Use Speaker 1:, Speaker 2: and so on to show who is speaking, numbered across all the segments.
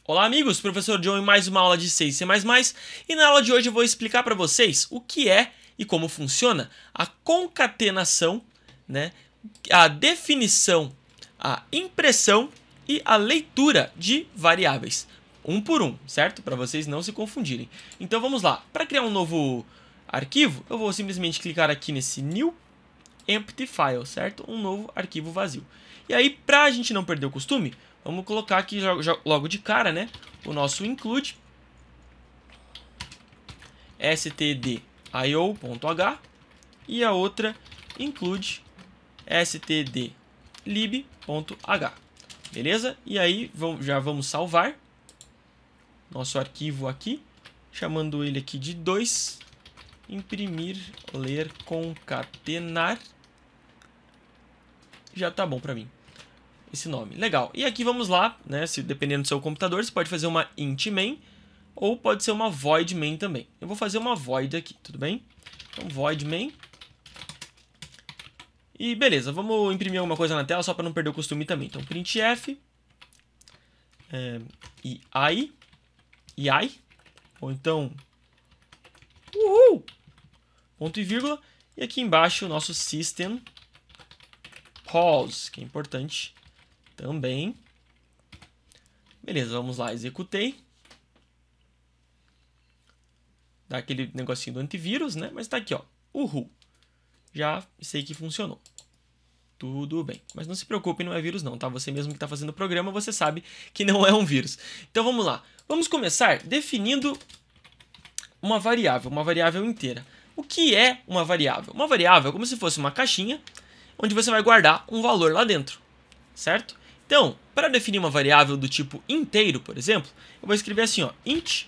Speaker 1: Olá amigos, professor John em mais uma aula de C e C++, e na aula de hoje eu vou explicar para vocês o que é e como funciona a concatenação, né, a definição, a impressão e a leitura de variáveis, um por um, certo? Para vocês não se confundirem. Então vamos lá, para criar um novo arquivo, eu vou simplesmente clicar aqui nesse New Empty File, certo? Um novo arquivo vazio. E aí, para a gente não perder o costume, vamos colocar aqui logo de cara, né, o nosso include stdio.h e a outra include stdlib.h. Beleza? E aí já vamos salvar nosso arquivo aqui, chamando ele aqui de 2, imprimir, ler, concatenar. Já tá bom para mim esse nome. Legal. E aqui vamos lá, né? Dependendo do seu computador, você pode fazer uma int main ou pode ser uma void main também. Eu vou fazer uma void aqui, tudo bem? Então void main. E beleza, vamos imprimir alguma coisa na tela só para não perder o costume também. Então printf e i ou então ponto e vírgula, e aqui embaixo o nosso system pause, que é importante também. Beleza, vamos lá, executei. Dá aquele negocinho do antivírus, né? Mas tá aqui, ó, uhul. Já sei que funcionou. Tudo bem. Mas não se preocupe, não é vírus não, tá? Você mesmo que está fazendo o programa, você sabe que não é um vírus. Então vamos lá. Vamos começar definindo uma variável inteira. O que é uma variável? Uma variável é como se fosse uma caixinha onde você vai guardar um valor lá dentro, certo? Então, para definir uma variável do tipo inteiro, por exemplo, eu vou escrever assim, ó, int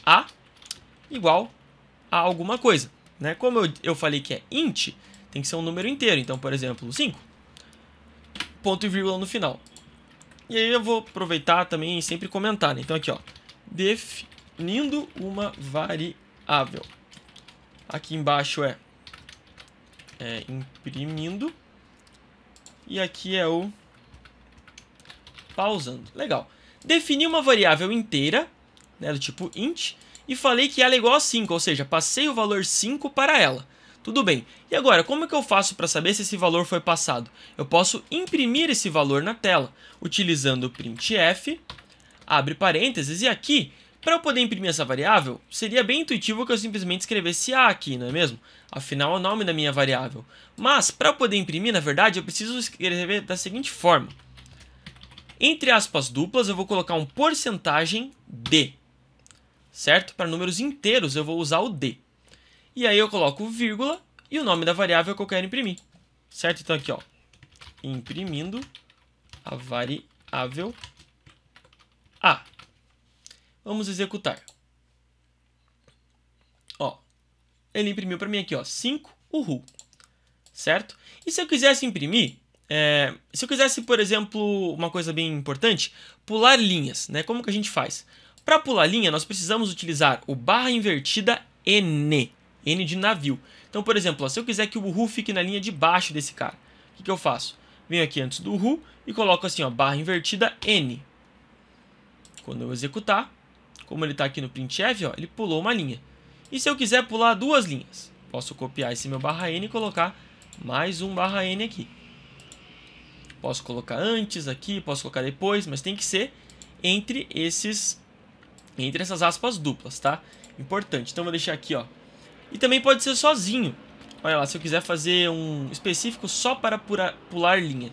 Speaker 1: a igual a alguma coisa, né? Como eu falei que é int, tem que ser um número inteiro. Então, por exemplo, 5, ponto e vírgula no final. E aí eu vou aproveitar também e sempre comentar, né? Então aqui, ó, definindo uma variável. Aqui embaixo é imprimindo. E aqui é o pausando. Legal. Defini uma variável inteira, né, do tipo int, e falei que ela é igual a 5, ou seja, passei o valor 5 para ela. Tudo bem. E agora, como é que eu faço para saber se esse valor foi passado? Eu posso imprimir esse valor na tela, utilizando o printf, abre parênteses, e aqui, para eu poder imprimir essa variável, seria bem intuitivo que eu simplesmente escrevesse A aqui, não é mesmo? Afinal, é o nome da minha variável. Mas, para eu poder imprimir, na verdade, eu preciso escrever da seguinte forma. Entre aspas duplas, eu vou colocar um porcentagem D, certo? Para números inteiros, eu vou usar o D. E aí eu coloco vírgula e o nome da variável que eu quero imprimir, certo? Então aqui, ó, imprimindo a variável A. Vamos executar. Ó, ele imprimiu para mim aqui, ó, 5, uhul, certo? E se eu quisesse imprimir, se eu quisesse, por exemplo, uma coisa bem importante, pular linhas, né? Como que a gente faz? Para pular linha, nós precisamos utilizar o barra invertida N. N de navio. Então, por exemplo, ó, se eu quiser que o uhul fique na linha de baixo desse cara, o que eu faço? Venho aqui antes do uhul e coloco assim, ó, barra invertida N. Quando eu executar, como ele está aqui no printf, ó, ele pulou uma linha. E se eu quiser pular duas linhas? Posso copiar esse meu barra N e colocar mais um barra N aqui. Posso colocar antes aqui, posso colocar depois, mas tem que ser entre essas aspas duplas, tá? Importante. Então, vou deixar aqui, ó. E também pode ser sozinho. Olha lá, se eu quiser fazer um específico só para pular linha.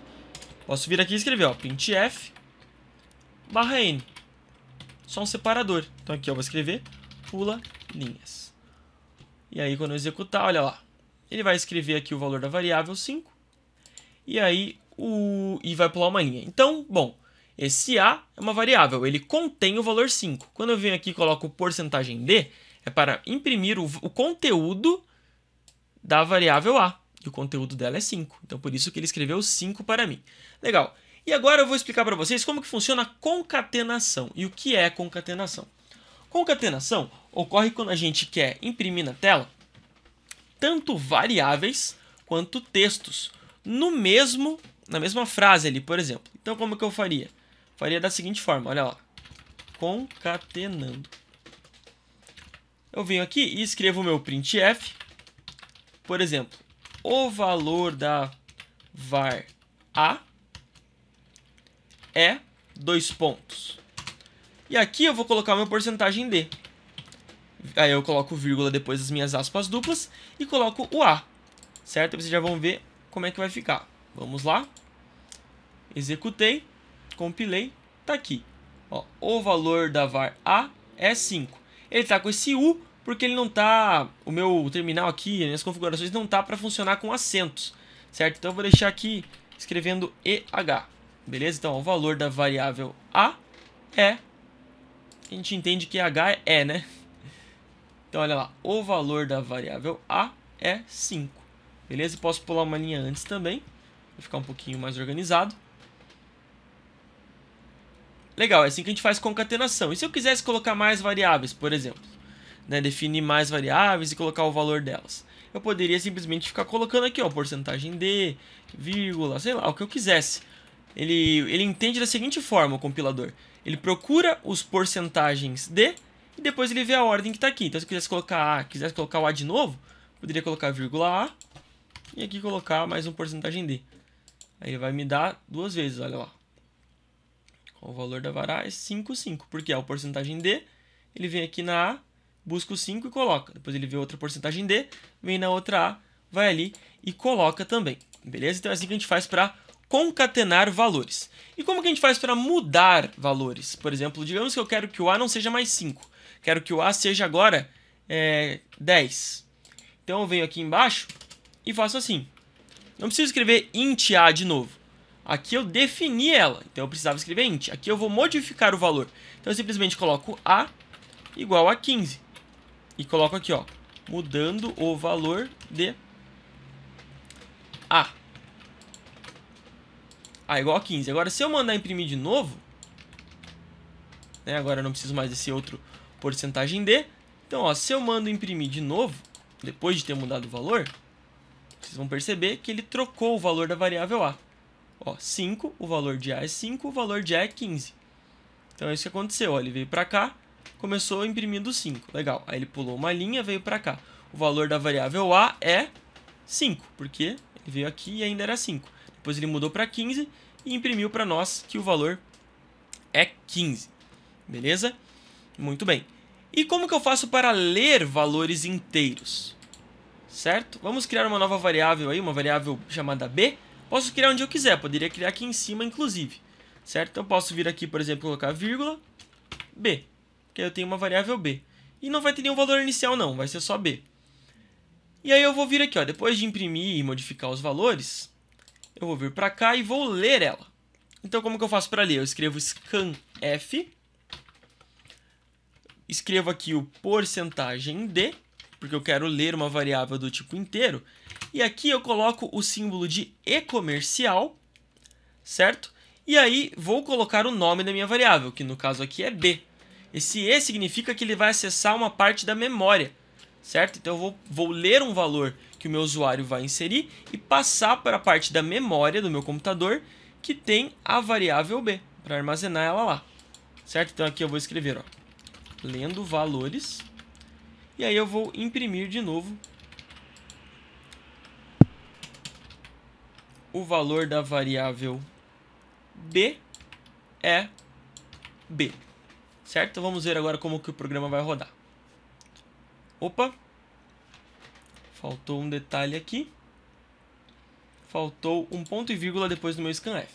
Speaker 1: Posso vir aqui e escrever, ó, printf barra N. Só um separador. Então aqui, ó, vou escrever pula linhas. E aí quando eu executar, olha lá. Ele vai escrever aqui o valor da variável 5. E aí e vai pular uma linha. Então, bom, esse A é uma variável, ele contém o valor 5. Quando eu venho aqui e coloco porcentagem D, é para imprimir o conteúdo da variável A. E o conteúdo dela é 5. Então, por isso que ele escreveu 5 para mim. Legal. E agora eu vou explicar para vocês como que funciona a concatenação. E o que é concatenação? Concatenação ocorre quando a gente quer imprimir na tela tanto variáveis quanto textos na mesma frase ali, por exemplo. Então, como que eu faria? Faria da seguinte forma, olha lá. concatenando. Eu venho aqui e escrevo o meu printf, por exemplo, o valor da var a é 2 pontos. E aqui eu vou colocar o meu porcentagem d. Aí eu coloco vírgula depois das minhas aspas duplas e coloco o a, certo? E vocês já vão ver como é que vai ficar. Vamos lá. Executei, compilei, tá aqui. Ó, o valor da var a é 5. Ele tá com esse u porque ele não tá... O meu terminal aqui, as minhas configurações não tá para funcionar com acentos, certo? Então eu vou deixar aqui escrevendo EH, beleza? Então ó, o valor da variável a é... A gente entende que H é E, né? Então olha lá, o valor da variável a é 5, beleza? Posso pular uma linha antes também, para ficar um pouquinho mais organizado. Legal, é assim que a gente faz concatenação. E se eu quisesse colocar mais variáveis, por exemplo, né, definir mais variáveis e colocar o valor delas, eu poderia simplesmente ficar colocando aqui, ó, porcentagem d, vírgula, sei lá, o que eu quisesse. Ele entende da seguinte forma, o compilador. Ele procura os porcentagens d e depois ele vê a ordem que está aqui. Então se eu quisesse colocar a, quisesse colocar o a de novo, poderia colocar vírgula a e aqui colocar mais um porcentagem d. Aí ele vai me dar duas vezes, olha lá. O valor da var a é 5, 5, porque é a porcentagem d, ele vem aqui na a, busca o 5 e coloca. Depois ele vê outra porcentagem d, vem na outra a, vai ali e coloca também. Beleza? Então é assim que a gente faz para concatenar valores. E como que a gente faz para mudar valores? Por exemplo, digamos que eu quero que o a não seja mais 5. Quero que o a seja agora 10. Então eu venho aqui embaixo e faço assim. Não preciso escrever int a de novo. Aqui eu defini ela, então eu precisava escrever int. Aqui eu vou modificar o valor. Então eu simplesmente coloco a igual a 15. E coloco aqui, ó, mudando o valor de a. A igual a 15. Agora, se eu mandar imprimir de novo, né, agora eu não preciso mais desse outro porcentagem d. Então, ó, se eu mando imprimir de novo, depois de ter mudado o valor, vocês vão perceber que ele trocou o valor da variável a. Ó, 5, o valor de a é 5, o valor de a é 15. Então é isso que aconteceu, ó, ele veio para cá, começou imprimindo 5, legal. Aí ele pulou uma linha, veio para cá. O valor da variável a é 5, porque ele veio aqui e ainda era 5. Depois ele mudou para 15 e imprimiu para nós que o valor é 15. Beleza? Muito bem. E como que eu faço para ler valores inteiros? Certo? Vamos criar uma nova variável aí, uma variável chamada b. Posso criar onde eu quiser, poderia criar aqui em cima, inclusive. Certo? Então eu posso vir aqui, por exemplo, colocar vírgula b, que aí eu tenho uma variável b. E não vai ter nenhum valor inicial não, vai ser só b. E aí eu vou vir aqui, ó, depois de imprimir e modificar os valores, eu vou vir para cá e vou ler ela. Então como que eu faço para ler? Eu escrevo scanf, escrevo aqui o porcentagem d, porque eu quero ler uma variável do tipo inteiro. E aqui eu coloco o símbolo de e comercial, certo? E aí vou colocar o nome da minha variável, que no caso aqui é b. Esse e significa que ele vai acessar uma parte da memória, certo? Então eu vou ler um valor que o meu usuário vai inserir e passar para a parte da memória do meu computador que tem a variável b, para armazenar ela lá, certo? Então aqui eu vou escrever, ó, lendo valores, e aí eu vou imprimir de novo o valor da variável b é b, certo? Então vamos ver agora como que o programa vai rodar. Opa, faltou um detalhe aqui, faltou um ponto e vírgula depois do meu scanf,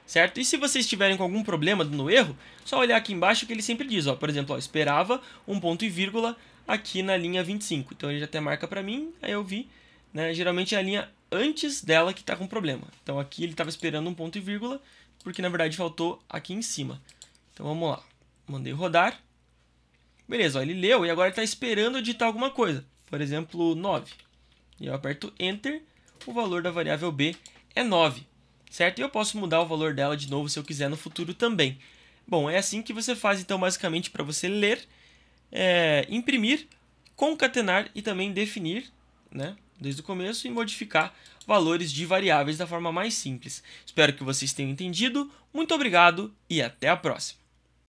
Speaker 1: certo? E se vocês tiverem com algum problema no erro, só olhar aqui embaixo que ele sempre diz, ó, por exemplo, ó, esperava um ponto e vírgula aqui na linha 25, então ele já até marca para mim, aí eu vi, né, geralmente é a linha antes dela que está com problema. Então aqui ele estava esperando um ponto e vírgula, porque na verdade faltou aqui em cima. Então vamos lá, mandei rodar. Beleza, ó, ele leu e agora ele está esperando eu digitar alguma coisa. Por exemplo, 9. E eu aperto Enter, o valor da variável b é 9. Certo? E eu posso mudar o valor dela de novo se eu quiser no futuro também. Bom, é assim que você faz então basicamente para você ler, imprimir, concatenar e também definir, né, desde o começo, e modificar valores de variáveis da forma mais simples. Espero que vocês tenham entendido. Muito obrigado e até a próxima.